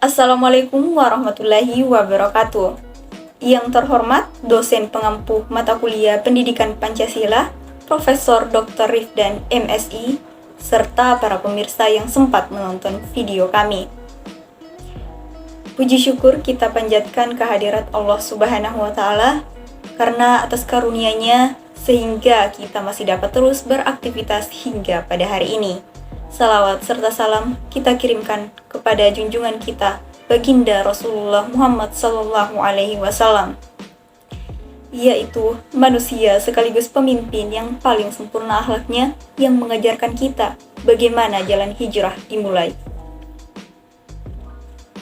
Assalamualaikum warahmatullahi wabarakatuh. Yang terhormat dosen pengampu mata kuliah Pendidikan Pancasila, Profesor Dr. Rifdan MSI, serta para pemirsa yang sempat menonton video kami. Puji syukur kita panjatkan kehadirat Allah Subhanahu wa Ta'ala, karena atas karunia-Nya sehingga kita masih dapat terus beraktivitas hingga pada hari ini. Salawat serta salam kita kirimkan kepada junjungan kita, Baginda Rasulullah Muhammad Sallallahu Alaihi Wasallam, yaitu manusia sekaligus pemimpin yang paling sempurna akhlaknya, yang mengajarkan kita bagaimana jalan hijrah dimulai.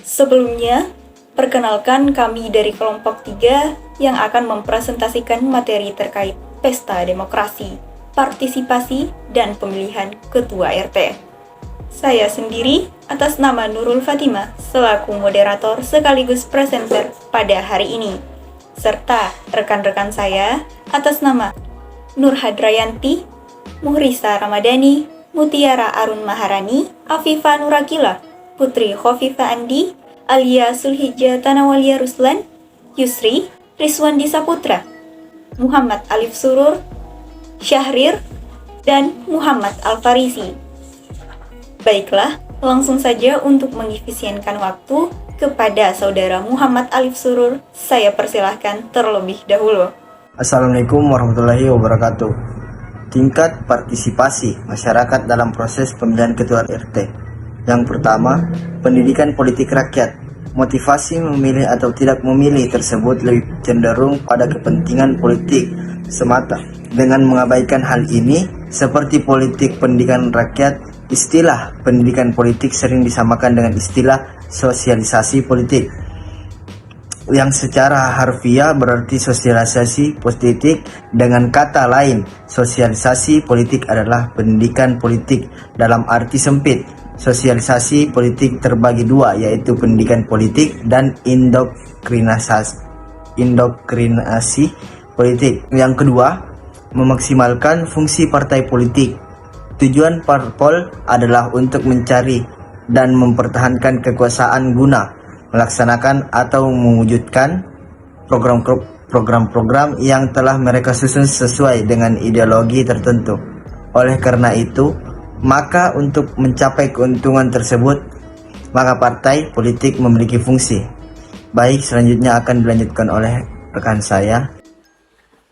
Sebelumnya, perkenalkan kami dari kelompok 3 yang akan mempresentasikan materi terkait pesta demokrasi, partisipasi, dan pemilihan ketua RT. Saya sendiri atas nama Nurul Fatimah selaku moderator sekaligus presenter pada hari ini, serta rekan-rekan saya atas nama Nur Hadrayanti, Muhrisa Ramadhani, Mutiara Arun Maharani, Afifah Nurakila, Putri Khofifa Andi, Alia Sulhijjah Tanawalia Ruslan, Yusri Rizwandi Saputra, Muhammad Alif Surur, Syahrir, dan Muhammad Al-Farisi. Baiklah, langsung saja untuk mengefisienkan waktu kepada Saudara Muhammad Alif Surur, saya persilahkan terlebih dahulu. Assalamualaikum warahmatullahi wabarakatuh. Tingkat partisipasi masyarakat dalam proses pemilihan ketua RT. Yang pertama, pendidikan politik rakyat. Motivasi memilih atau tidak memilih tersebut lebih cenderung pada kepentingan politik semata. Dengan mengabaikan hal ini, seperti politik pendidikan rakyat, istilah pendidikan politik sering disamakan dengan istilah sosialisasi politik, yang secara harfiah berarti sosialisasi politik. Dengan kata lain, sosialisasi politik adalah pendidikan politik dalam arti sempit. Sosialisasi politik terbagi dua, yaitu pendidikan politik dan indoktrinasi politik. Yang kedua, memaksimalkan fungsi partai politik. Tujuan parpol adalah untuk mencari dan mempertahankan kekuasaan guna melaksanakan atau mewujudkan program-program yang telah mereka susun sesuai dengan ideologi tertentu. Oleh karena itu, maka untuk mencapai keuntungan tersebut, maka partai politik memiliki fungsi. Baik, selanjutnya akan dilanjutkan oleh rekan saya.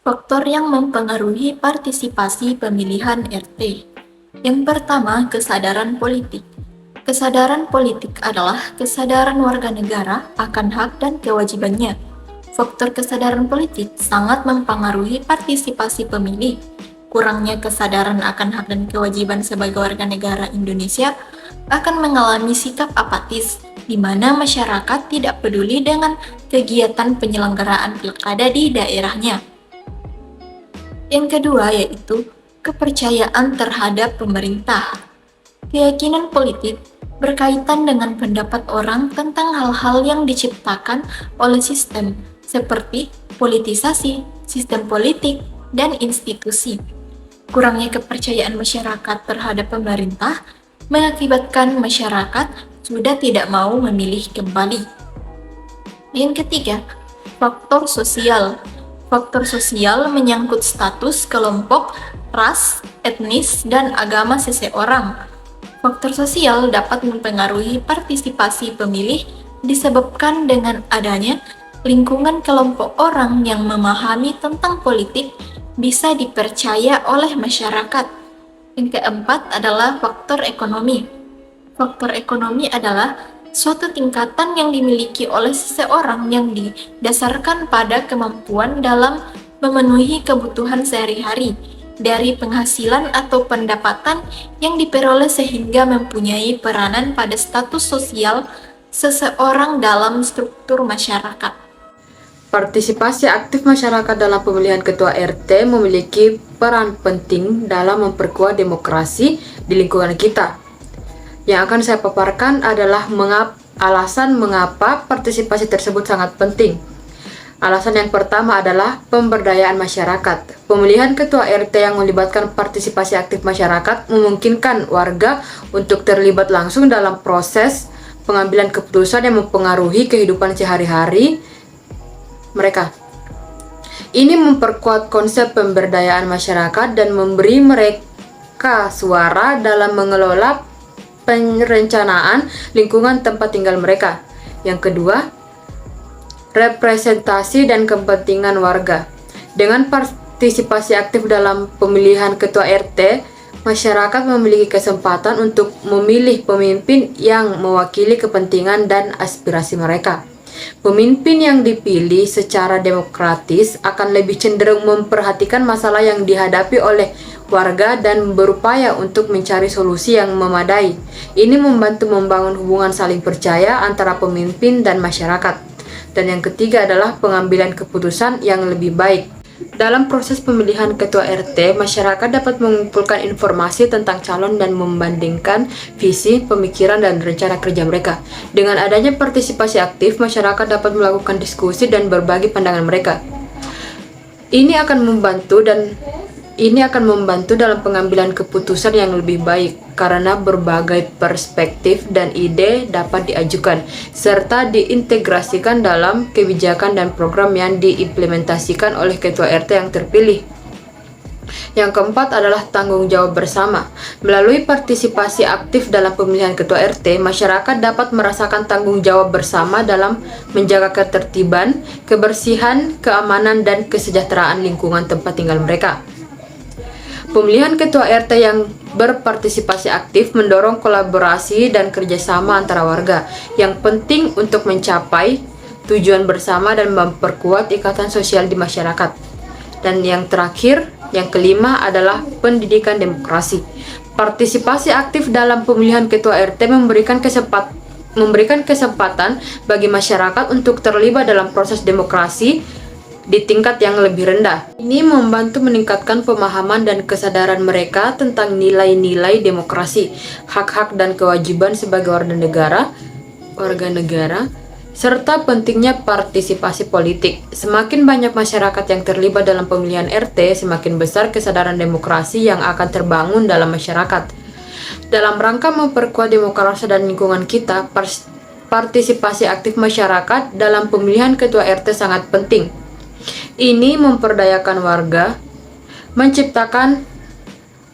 Faktor yang mempengaruhi partisipasi pemilihan RT. Yang pertama, kesadaran politik. Kesadaran politik adalah kesadaran warga negara akan hak dan kewajibannya. Faktor kesadaran politik sangat mempengaruhi partisipasi pemilih. Kurangnya kesadaran akan hak dan kewajiban sebagai warga negara Indonesia akan mengalami sikap apatis, di mana masyarakat tidak peduli dengan kegiatan penyelenggaraan pilkada di daerahnya. Yang kedua yaitu kepercayaan terhadap pemerintah. Keyakinan politik berkaitan dengan pendapat orang tentang hal-hal yang diciptakan oleh sistem, seperti politisasi, sistem politik, dan institusi. Kurangnya kepercayaan masyarakat terhadap pemerintah mengakibatkan masyarakat sudah tidak mau memilih kembali. Yang ketiga, faktor sosial. Faktor sosial menyangkut status kelompok, ras, etnis, dan agama seseorang. Faktor sosial dapat mempengaruhi partisipasi pemilih disebabkan dengan adanya lingkungan kelompok orang yang memahami tentang politik bisa dipercaya oleh masyarakat. Yang keempat adalah faktor ekonomi. Faktor ekonomi adalah suatu tingkatan yang dimiliki oleh seseorang yang didasarkan pada kemampuan dalam memenuhi kebutuhan sehari-hari dari penghasilan atau pendapatan yang diperoleh sehingga mempunyai peranan pada status sosial seseorang dalam struktur masyarakat. Partisipasi aktif masyarakat dalam pemilihan ketua RT memiliki peran penting dalam memperkuat demokrasi di lingkungan kita. Yang akan saya paparkan adalah alasan mengapa partisipasi tersebut sangat penting. Alasan yang pertama adalah pemberdayaan masyarakat. Pemilihan ketua RT yang melibatkan partisipasi aktif masyarakat memungkinkan warga untuk terlibat langsung dalam proses pengambilan keputusan yang mempengaruhi kehidupan sehari-hari mereka. Ini memperkuat konsep pemberdayaan masyarakat dan memberi mereka suara dalam mengelola perencanaan lingkungan tempat tinggal mereka. Yang kedua, representasi dan kepentingan warga. Dengan partisipasi aktif dalam pemilihan ketua RT, masyarakat memiliki kesempatan untuk memilih pemimpin yang mewakili kepentingan dan aspirasi mereka. Pemimpin yang dipilih secara demokratis akan lebih cenderung memperhatikan masalah yang dihadapi oleh warga dan berupaya untuk mencari solusi yang memadai. Ini membantu membangun hubungan saling percaya antara pemimpin dan masyarakat. Dan yang ketiga adalah pengambilan keputusan yang lebih baik. Dalam proses pemilihan ketua RT, masyarakat dapat mengumpulkan informasi tentang calon dan membandingkan visi, pemikiran, dan rencana kerja mereka. Dengan adanya partisipasi aktif, masyarakat dapat melakukan diskusi dan berbagi pandangan mereka. Ini akan membantu dalam pengambilan keputusan yang lebih baik karena berbagai perspektif dan ide dapat diajukan serta diintegrasikan dalam kebijakan dan program yang diimplementasikan oleh ketua RT yang terpilih. Yang keempat adalah tanggung jawab bersama. Melalui partisipasi aktif dalam pemilihan ketua RT, masyarakat dapat merasakan tanggung jawab bersama dalam menjaga ketertiban, kebersihan, keamanan, dan kesejahteraan lingkungan tempat tinggal mereka. Pemilihan ketua RT yang berpartisipasi aktif mendorong kolaborasi dan kerjasama antara warga yang penting untuk mencapai tujuan bersama dan memperkuat ikatan sosial di masyarakat. Dan yang terakhir, yang kelima adalah pendidikan demokrasi. Partisipasi aktif dalam pemilihan ketua RT memberikan kesempatan bagi masyarakat untuk terlibat dalam proses demokrasi di tingkat yang lebih rendah. Ini membantu meningkatkan pemahaman dan kesadaran mereka tentang nilai-nilai demokrasi, hak-hak dan kewajiban sebagai warga negara, serta pentingnya partisipasi politik. Semakin banyak masyarakat yang terlibat dalam pemilihan RT, semakin besar kesadaran demokrasi yang akan terbangun dalam masyarakat. Dalam rangka memperkuat demokrasi dan lingkungan kita, partisipasi aktif masyarakat dalam pemilihan ketua RT sangat penting. Ini memperdayakan warga, menciptakan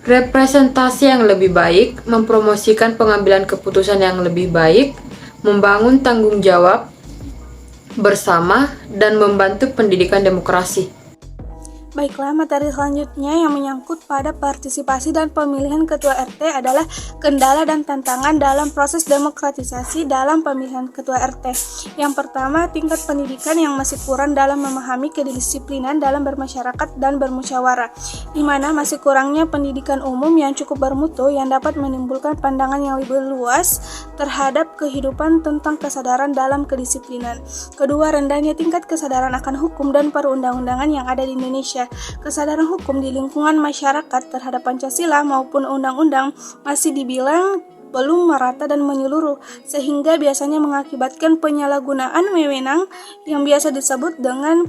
representasi yang lebih baik, mempromosikan pengambilan keputusan yang lebih baik, membangun tanggung jawab bersama, dan membantu pendidikan demokrasi. Baiklah, materi selanjutnya yang menyangkut pada partisipasi dan pemilihan ketua RT adalah kendala dan tantangan dalam proses demokratisasi dalam pemilihan ketua RT. Yang pertama, tingkat pendidikan yang masih kurang dalam memahami kedisiplinan dalam bermasyarakat dan bermusyawarah, di mana masih kurangnya pendidikan umum yang cukup bermutu yang dapat menimbulkan pandangan yang lebih luas terhadap kehidupan tentang kesadaran dalam kedisiplinan. Kedua, rendahnya tingkat kesadaran akan hukum dan perundang-undangan yang ada di Indonesia. Kesadaran hukum di lingkungan masyarakat terhadap Pancasila maupun undang-undang masih dibilang belum merata dan menyeluruh, sehingga biasanya mengakibatkan penyalahgunaan wewenang yang biasa disebut dengan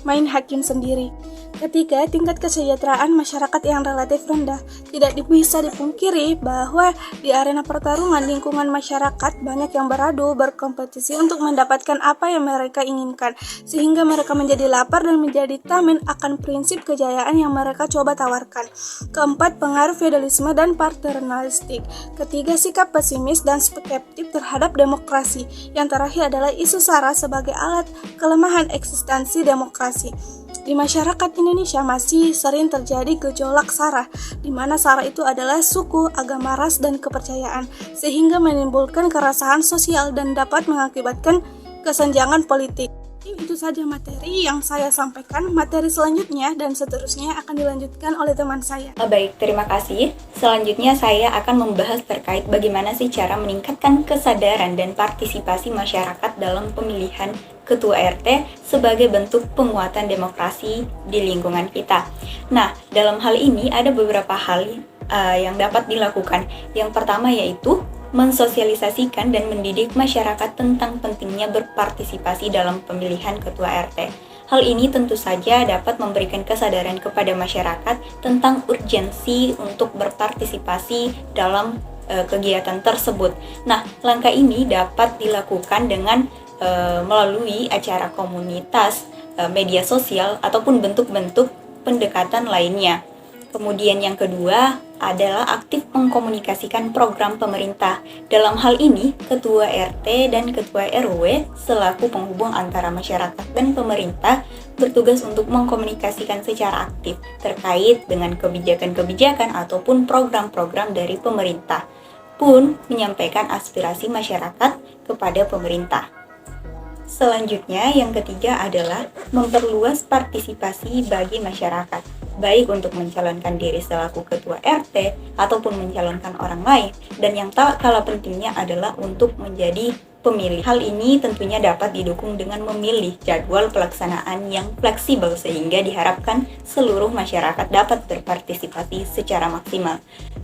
main hakim sendiri. Ketiga, tingkat kesejahteraan masyarakat yang relatif rendah. Tidak bisa dipungkiri bahwa di arena pertarungan lingkungan masyarakat banyak yang beradu, berkompetisi untuk mendapatkan apa yang mereka inginkan, sehingga mereka menjadi lapar dan menjadi tameng akan prinsip kejayaan yang mereka coba tawarkan. Keempat, pengaruh feudalisme dan paternalistik. Ketiga, sikap pesimis dan skeptik terhadap demokrasi. Yang terakhir adalah isu SARA sebagai alat kelemahan eksistensi demokrasi. Di masyarakat Indonesia masih sering terjadi gejolak SARA, di mana SARA itu adalah suku, agama, ras, dan kepercayaan, sehingga menimbulkan keresahan sosial dan dapat mengakibatkan kesenjangan politik. Itu saja materi yang saya sampaikan. Materi selanjutnya dan seterusnya akan dilanjutkan oleh teman saya. Baik, terima kasih. Selanjutnya saya akan membahas terkait bagaimana sih cara meningkatkan kesadaran dan partisipasi masyarakat dalam pemilihan ketua RT sebagai bentuk penguatan demokrasi di lingkungan kita. Nah, dalam hal ini ada beberapa hal yang dapat dilakukan. Yang pertama yaitu mensosialisasikan dan mendidik masyarakat tentang pentingnya berpartisipasi dalam pemilihan ketua RT. Hal ini tentu saja dapat memberikan kesadaran kepada masyarakat tentang urgensi untuk berpartisipasi dalam kegiatan tersebut. Nah, langkah ini dapat dilakukan dengan melalui acara komunitas, media sosial, ataupun bentuk-bentuk pendekatan lainnya. Kemudian yang kedua adalah aktif mengkomunikasikan program pemerintah. Dalam hal ini, Ketua RT dan Ketua RW selaku penghubung antara masyarakat dan pemerintah bertugas untuk mengkomunikasikan secara aktif terkait dengan kebijakan-kebijakan ataupun program-program dari pemerintah, pun menyampaikan aspirasi masyarakat kepada pemerintah. Selanjutnya, yang ketiga adalah memperluas partisipasi bagi masyarakat, baik untuk mencalonkan diri selaku ketua RT ataupun mencalonkan orang lain, dan yang tak kalah pentingnya adalah untuk menjadi pemilih. Hal ini tentunya dapat didukung dengan memilih jadwal pelaksanaan yang fleksibel sehingga diharapkan seluruh masyarakat dapat berpartisipasi secara maksimal.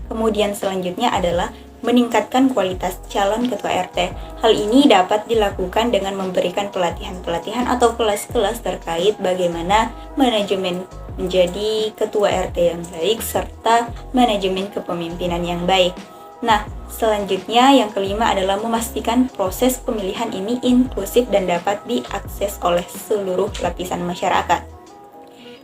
Kemudian selanjutnya adalah meningkatkan kualitas calon ketua RT. Hal ini dapat dilakukan dengan memberikan pelatihan-pelatihan atau kelas-kelas terkait bagaimana manajemen menjadi ketua RT yang baik serta manajemen kepemimpinan yang baik. Nah, selanjutnya yang kelima adalah memastikan proses pemilihan ini inklusif dan dapat diakses oleh seluruh lapisan masyarakat.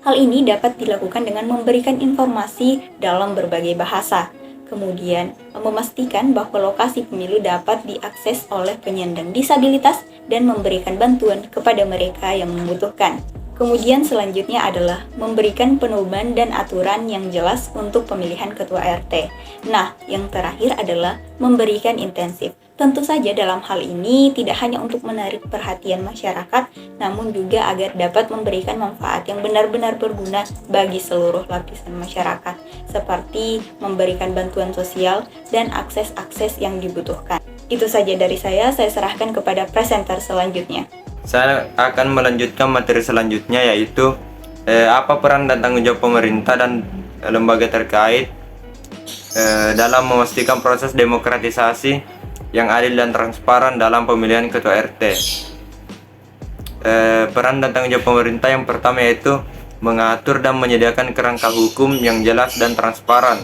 Hal ini dapat dilakukan dengan memberikan informasi dalam berbagai bahasa. Kemudian, memastikan bahwa lokasi pemilu dapat diakses oleh penyandang disabilitas dan memberikan bantuan kepada mereka yang membutuhkan. Kemudian selanjutnya adalah memberikan pedoman dan aturan yang jelas untuk pemilihan ketua RT. Nah, yang terakhir adalah memberikan intensif. Tentu saja dalam hal ini tidak hanya untuk menarik perhatian masyarakat, namun juga agar dapat memberikan manfaat yang benar-benar berguna bagi seluruh lapisan masyarakat, seperti memberikan bantuan sosial dan akses-akses yang dibutuhkan. Itu saja dari saya serahkan kepada presenter selanjutnya. Saya akan melanjutkan materi selanjutnya, yaitu apa peran dan tanggung jawab pemerintah dan lembaga terkait dalam memastikan proses demokratisasi yang adil dan transparan dalam pemilihan ketua RT. Peran dan tanggung jawab pemerintah yang pertama yaitu mengatur dan menyediakan kerangka hukum yang jelas dan transparan.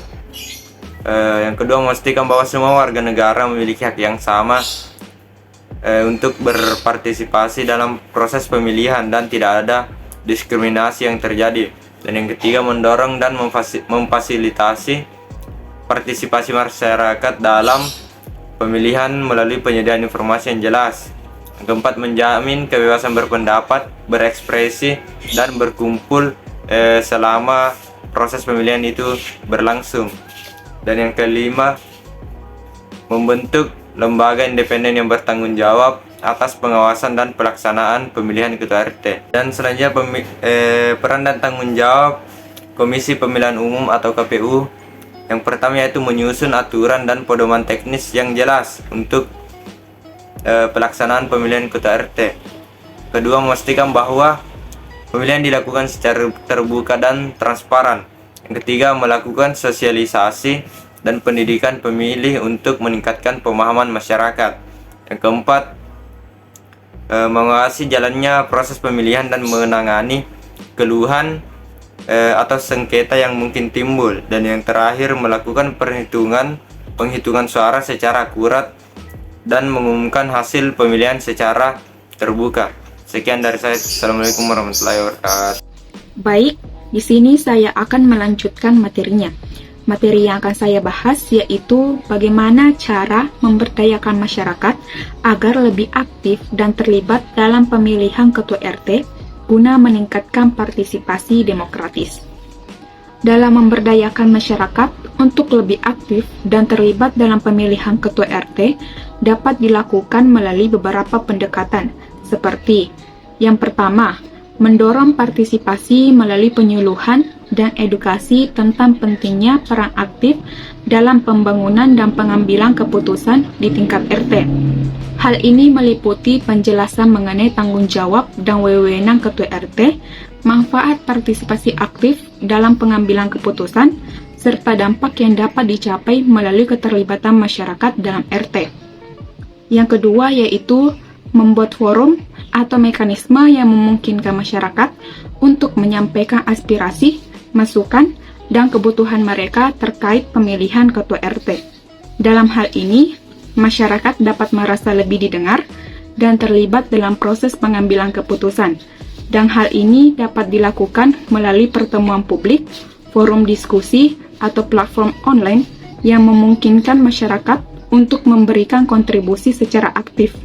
Yang kedua, memastikan bahwa semua warga negara memiliki hak yang sama untuk berpartisipasi dalam proses pemilihan dan tidak ada diskriminasi yang terjadi. Dan yang ketiga, mendorong dan memfasilitasi partisipasi masyarakat dalam pemilihan melalui penyediaan informasi yang jelas. Yang keempat, menjamin kebebasan berpendapat, berekspresi, dan berkumpul selama proses pemilihan itu berlangsung. Dan yang kelima, membentuk lembaga independen yang bertanggung jawab atas pengawasan dan pelaksanaan pemilihan ketua RT. Dan selanjutnya peran dan tanggung jawab Komisi Pemilihan Umum atau KPU. Yang pertama yaitu menyusun aturan dan pedoman teknis yang jelas untuk pelaksanaan pemilihan ketua RT. Kedua, memastikan bahwa pemilihan dilakukan secara terbuka dan transparan. Yang ketiga, melakukan sosialisasi dan pendidikan pemilih untuk meningkatkan pemahaman masyarakat. Yang keempat, mengawasi jalannya proses pemilihan dan menangani keluhan atau sengketa yang mungkin timbul. Dan yang terakhir, melakukan penghitungan suara secara akurat dan mengumumkan hasil pemilihan secara terbuka. Sekian dari saya. Assalamualaikum warahmatullahi wabarakatuh. Baik, di sini saya akan melanjutkan materinya. Materi yang akan saya bahas yaitu bagaimana cara memberdayakan masyarakat agar lebih aktif dan terlibat dalam pemilihan ketua RT guna meningkatkan partisipasi demokratis. Dalam memberdayakan masyarakat untuk lebih aktif dan terlibat dalam pemilihan ketua RT dapat dilakukan melalui beberapa pendekatan, seperti yang pertama, mendorong partisipasi melalui penyuluhan dan edukasi tentang pentingnya peran aktif dalam pembangunan dan pengambilan keputusan di tingkat RT. Hal ini meliputi penjelasan mengenai tanggung jawab dan wewenang ketua RT, manfaat partisipasi aktif dalam pengambilan keputusan, serta dampak yang dapat dicapai melalui keterlibatan masyarakat dalam RT. Yang kedua yaitu membuat forum atau mekanisme yang memungkinkan masyarakat untuk menyampaikan aspirasi, masukan, dan kebutuhan mereka terkait pemilihan ketua RT. Dalam hal ini, masyarakat dapat merasa lebih didengar dan terlibat dalam proses pengambilan keputusan, dan hal ini dapat dilakukan melalui pertemuan publik, forum diskusi, atau platform online yang memungkinkan masyarakat untuk memberikan kontribusi secara aktif.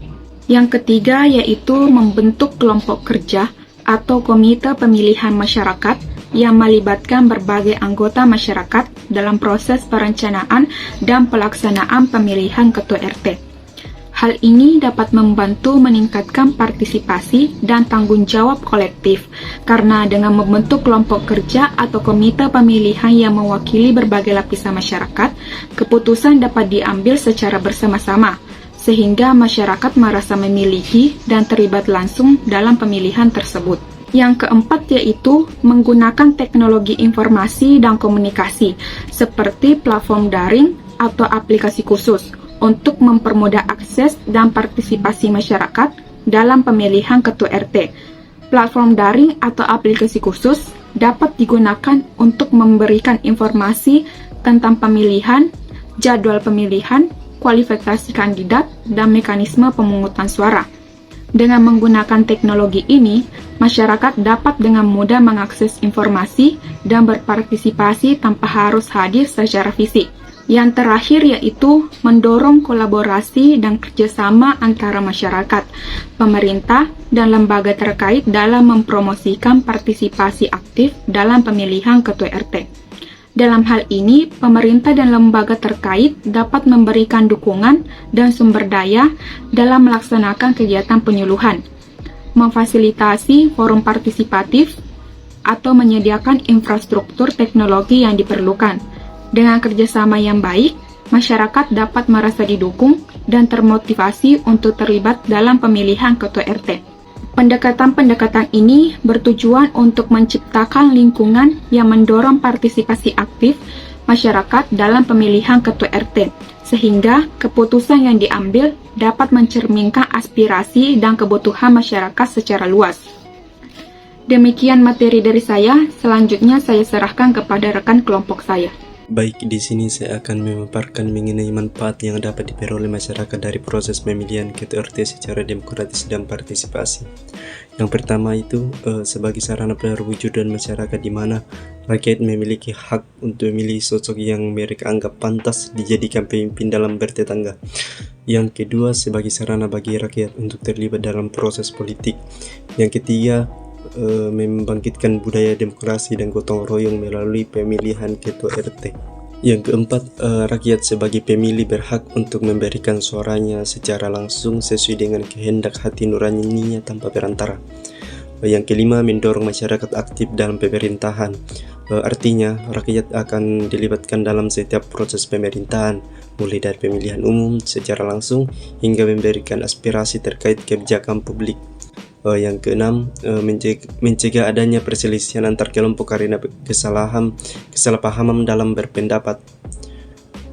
Yang ketiga yaitu membentuk kelompok kerja atau komite pemilihan masyarakat yang melibatkan berbagai anggota masyarakat dalam proses perencanaan dan pelaksanaan pemilihan ketua RT. Hal ini dapat membantu meningkatkan partisipasi dan tanggung jawab kolektif, karena dengan membentuk kelompok kerja atau komite pemilihan yang mewakili berbagai lapisan masyarakat, keputusan dapat diambil secara bersama-sama, sehingga masyarakat merasa memiliki dan terlibat langsung dalam pemilihan tersebut. Yang keempat yaitu menggunakan teknologi informasi dan komunikasi, seperti platform daring atau aplikasi khusus, untuk mempermudah akses dan partisipasi masyarakat dalam pemilihan ketua RT. Platform daring atau aplikasi khusus dapat digunakan untuk memberikan informasi tentang pemilihan, jadwal pemilihan, kualifikasi kandidat, dan mekanisme pemungutan suara. Dengan menggunakan teknologi ini, masyarakat dapat dengan mudah mengakses informasi dan berpartisipasi tanpa harus hadir secara fisik. Yang terakhir yaitu mendorong kolaborasi dan kerjasama antara masyarakat, pemerintah, dan lembaga terkait dalam mempromosikan partisipasi aktif dalam pemilihan ketua RT. Dalam hal ini, pemerintah dan lembaga terkait dapat memberikan dukungan dan sumber daya dalam melaksanakan kegiatan penyuluhan, memfasilitasi forum partisipatif, atau menyediakan infrastruktur teknologi yang diperlukan. Dengan kerjasama yang baik, masyarakat dapat merasa didukung dan termotivasi untuk terlibat dalam pemilihan ketua RT. Pendekatan-pendekatan ini bertujuan untuk menciptakan lingkungan yang mendorong partisipasi aktif masyarakat dalam pemilihan ketua RT, sehingga keputusan yang diambil dapat mencerminkan aspirasi dan kebutuhan masyarakat secara luas. Demikian materi dari saya, selanjutnya saya serahkan kepada rekan kelompok saya. Baik, di sini saya akan memaparkan mengenai manfaat yang dapat diperoleh masyarakat dari proses pemilihan ketua RT secara demokratis dan partisipasi. Yang pertama itu sebagai sarana perwujudan masyarakat di mana rakyat memiliki hak untuk memilih sosok yang mereka anggap pantas dijadikan pemimpin dalam bertetangga. Yang kedua, sebagai sarana bagi rakyat untuk terlibat dalam proses politik. Yang ketiga, membangkitkan budaya demokrasi dan gotong royong melalui pemilihan ketua RT. Yang keempat, rakyat sebagai pemilih berhak untuk memberikan suaranya secara langsung sesuai dengan kehendak hati nuraninya tanpa perantara. Yang kelima, mendorong masyarakat aktif dalam pemerintahan. Artinya, rakyat akan dilibatkan dalam setiap proses pemerintahan, mulai dari pemilihan umum secara langsung hingga memberikan aspirasi terkait kebijakan publik. Yang keenam, mencegah adanya perselisihan antar kelompok karena kesalahpahaman dalam berpendapat.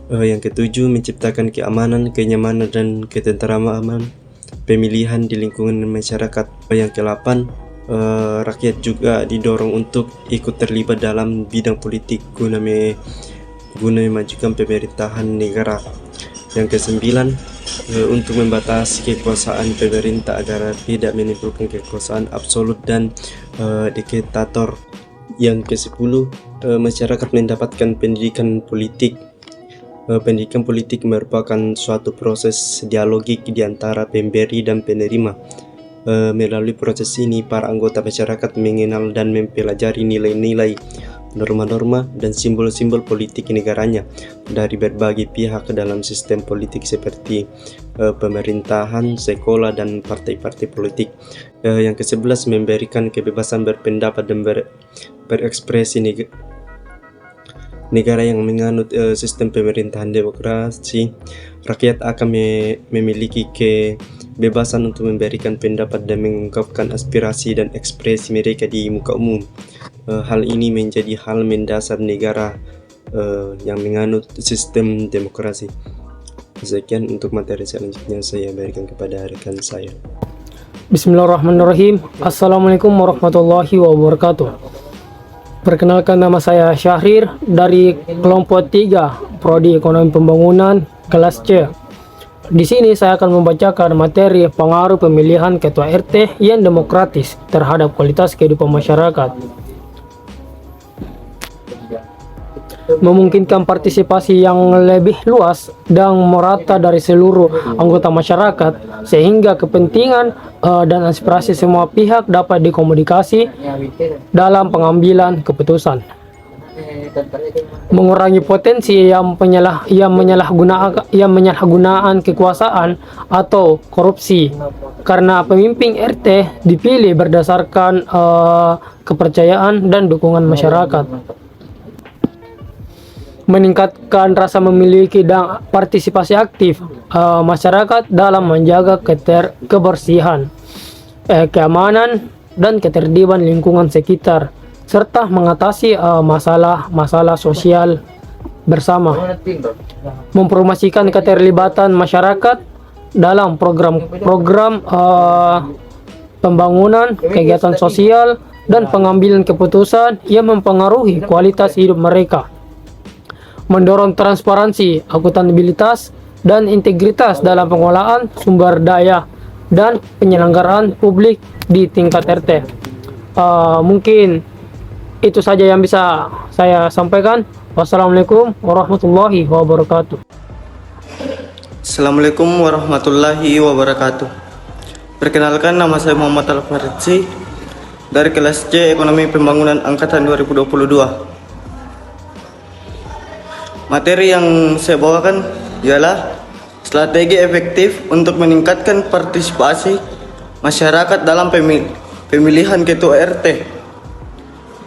Yang ketujuh, menciptakan keamanan, kenyamanan, dan ketentraman pemilihan di lingkungan masyarakat. Yang kedelapan, rakyat juga didorong untuk ikut terlibat dalam bidang politik guna memajukan pemerintahan negara. Yang kesembilan, untuk membatasi kekuasaan pemerintah agar tidak menimbulkan kekuasaan absolut dan diktator. Yang ke-10, masyarakat mendapatkan pendidikan politik. Pendidikan politik merupakan suatu proses dialogik di antara pemberi dan penerima. Melalui proses ini, para anggota masyarakat mengenal dan mempelajari nilai-nilai, norma-norma, dan simbol-simbol politik negaranya dari berbagai pihak dalam sistem politik seperti pemerintahan, sekolah, dan partai-partai politik. Yang ke-11, memberikan kebebasan berpendapat dan berekspresi. Negara yang menganut sistem pemerintahan demokrasi, rakyat akan memiliki kebebasan untuk memberikan pendapat dan mengungkapkan aspirasi dan ekspresi mereka di muka umum. Hal ini menjadi hal mendasar negara yang menganut sistem demokrasi. Sekian untuk materi selanjutnya saya berikan kepada rekan saya. Bismillahirrahmanirrahim. Assalamualaikum warahmatullahi wabarakatuh. Perkenalkan, nama saya Syahrir dari kelompok 3 Prodi Ekonomi Pembangunan kelas C. Di sini saya akan membacakan materi pengaruh pemilihan ketua RT yang demokratis terhadap kualitas kehidupan masyarakat. Memungkinkan partisipasi yang lebih luas dan merata dari seluruh anggota masyarakat sehingga kepentingan dan aspirasi semua pihak dapat dikomunikasi dalam pengambilan keputusan. Mengurangi potensi yang menyalahgunaan kekuasaan atau korupsi karena pemimpin RT dipilih berdasarkan kepercayaan dan dukungan masyarakat. Meningkatkan rasa memiliki dan partisipasi aktif masyarakat dalam menjaga kebersihan, keamanan, dan ketertiban lingkungan sekitar, serta mengatasi masalah sosial bersama. Mempromosikan keterlibatan masyarakat dalam program pembangunan, kegiatan sosial, dan pengambilan keputusan yang mempengaruhi kualitas hidup mereka. Mendorong transparansi, akuntabilitas, dan integritas dalam pengelolaan sumber daya dan penyelenggaraan publik di tingkat RT. Mungkin itu saja yang bisa saya sampaikan. Wassalamualaikum warahmatullahi wabarakatuh. Assalamualaikum warahmatullahi wabarakatuh. Perkenalkan, nama saya Muhammad Al-Faridzi dari kelas C Ekonomi Pembangunan Angkatan 2022. Materi yang saya bawakan ialah strategi efektif untuk meningkatkan partisipasi masyarakat dalam pemilihan ketua RT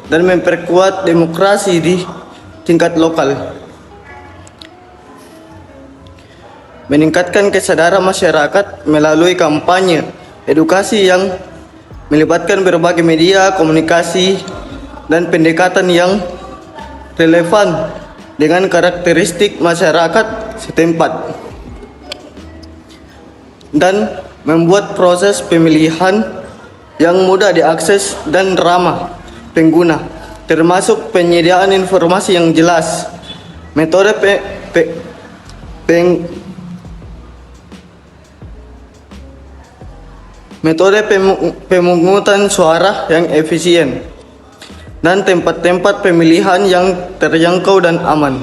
dan memperkuat demokrasi di tingkat lokal. Meningkatkan kesadaran masyarakat melalui kampanye edukasi yang melibatkan berbagai media komunikasi dan pendekatan yang relevan dengan karakteristik masyarakat setempat, dan membuat proses pemilihan yang mudah diakses dan ramah pengguna, termasuk penyediaan informasi yang jelas, metode pemungutan suara yang efisien, dan tempat-tempat pemilihan yang terjangkau dan aman.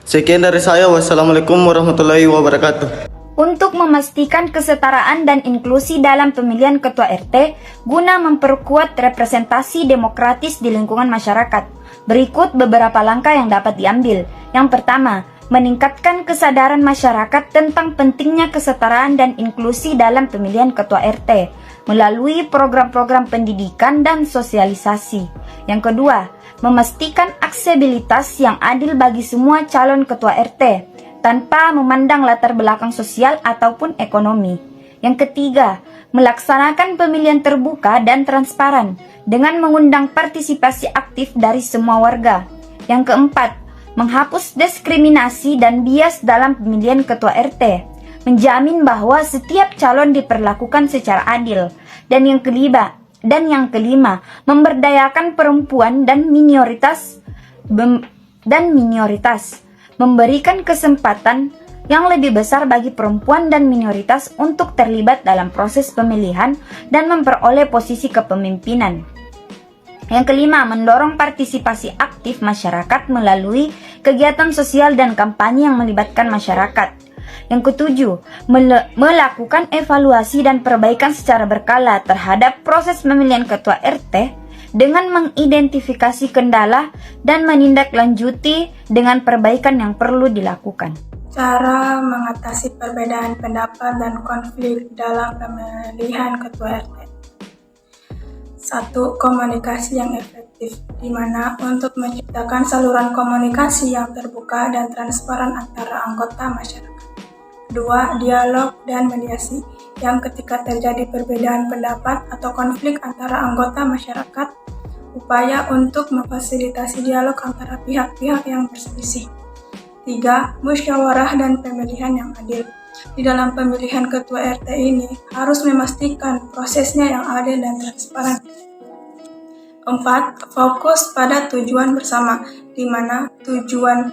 Sekian dari saya. Wassalamualaikum warahmatullahi wabarakatuh. Untuk memastikan kesetaraan dan inklusi dalam pemilihan ketua RT guna memperkuat representasi demokratis di lingkungan masyarakat, berikut beberapa langkah yang dapat diambil. Yang pertama, meningkatkan kesadaran masyarakat tentang pentingnya kesetaraan dan inklusi dalam pemilihan ketua RT melalui program-program pendidikan dan sosialisasi. Yang kedua, memastikan aksesibilitas yang adil bagi semua calon ketua RT tanpa memandang latar belakang sosial ataupun ekonomi. Yang ketiga, melaksanakan pemilihan terbuka dan transparan dengan mengundang partisipasi aktif dari semua warga. Yang keempat, menghapus diskriminasi dan bias dalam pemilihan ketua RT, menjamin bahwa setiap calon diperlakukan secara adil. Dan yang kelima, memberdayakan perempuan dan minoritas, memberikan kesempatan yang lebih besar bagi perempuan dan minoritas untuk terlibat dalam proses pemilihan dan memperoleh posisi kepemimpinan. Yang kelima, mendorong partisipasi aktif masyarakat melalui kegiatan sosial dan kampanye yang melibatkan masyarakat. Yang ketujuh, melakukan evaluasi dan perbaikan secara berkala terhadap proses pemilihan ketua RT dengan mengidentifikasi kendala dan menindaklanjuti dengan perbaikan yang perlu dilakukan. Cara mengatasi perbedaan pendapat dan konflik dalam pemilihan ketua RT. 1. Komunikasi yang efektif, di mana untuk menciptakan saluran komunikasi yang terbuka dan transparan antara anggota masyarakat. 2. Dialog dan mediasi, yang ketika terjadi perbedaan pendapat atau konflik antara anggota masyarakat, upaya untuk memfasilitasi dialog antara pihak-pihak yang berselisih. 3. Musyawarah dan pemilihan yang adil, di dalam pemilihan ketua RT ini harus memastikan prosesnya yang adil dan transparan. 4. Fokus pada tujuan bersama, di mana tujuan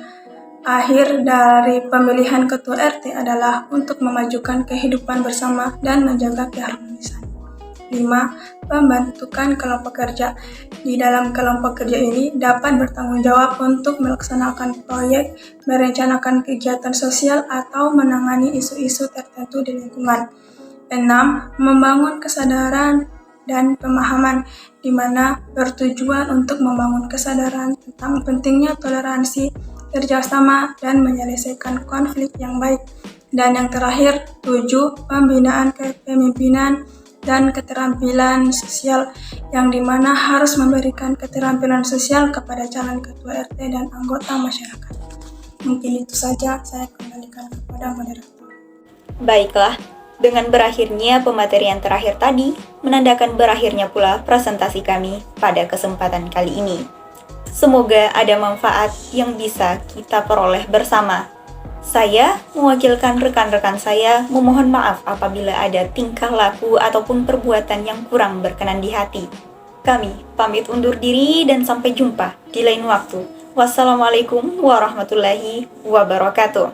akhir dari pemilihan ketua RT adalah untuk memajukan kehidupan bersama dan menjaga keharmonisan. 5. Pembentukan kelompok kerja. Di dalam kelompok kerja ini dapat bertanggung jawab untuk melaksanakan proyek, merencanakan kegiatan sosial, atau menangani isu-isu tertentu di lingkungan. 6. Membangun kesadaran dan pemahaman, di mana bertujuan untuk membangun kesadaran tentang pentingnya toleransi, kerjasama, dan menyelesaikan konflik yang baik. Dan yang terakhir, 7. Pembinaan kepemimpinan dan keterampilan sosial, yang dimana harus memberikan keterampilan sosial kepada calon ketua RT dan anggota masyarakat. Mungkin itu saja, saya kembalikan kepada moderator. Baiklah, dengan berakhirnya pematerian terakhir tadi, menandakan berakhirnya pula presentasi kami pada kesempatan kali ini. Semoga ada manfaat yang bisa kita peroleh bersama. Saya, mewakilkan rekan-rekan saya, memohon maaf apabila ada tingkah laku ataupun perbuatan yang kurang berkenan di hati. Kami pamit undur diri dan sampai jumpa di lain waktu. Wassalamualaikum warahmatullahi wabarakatuh.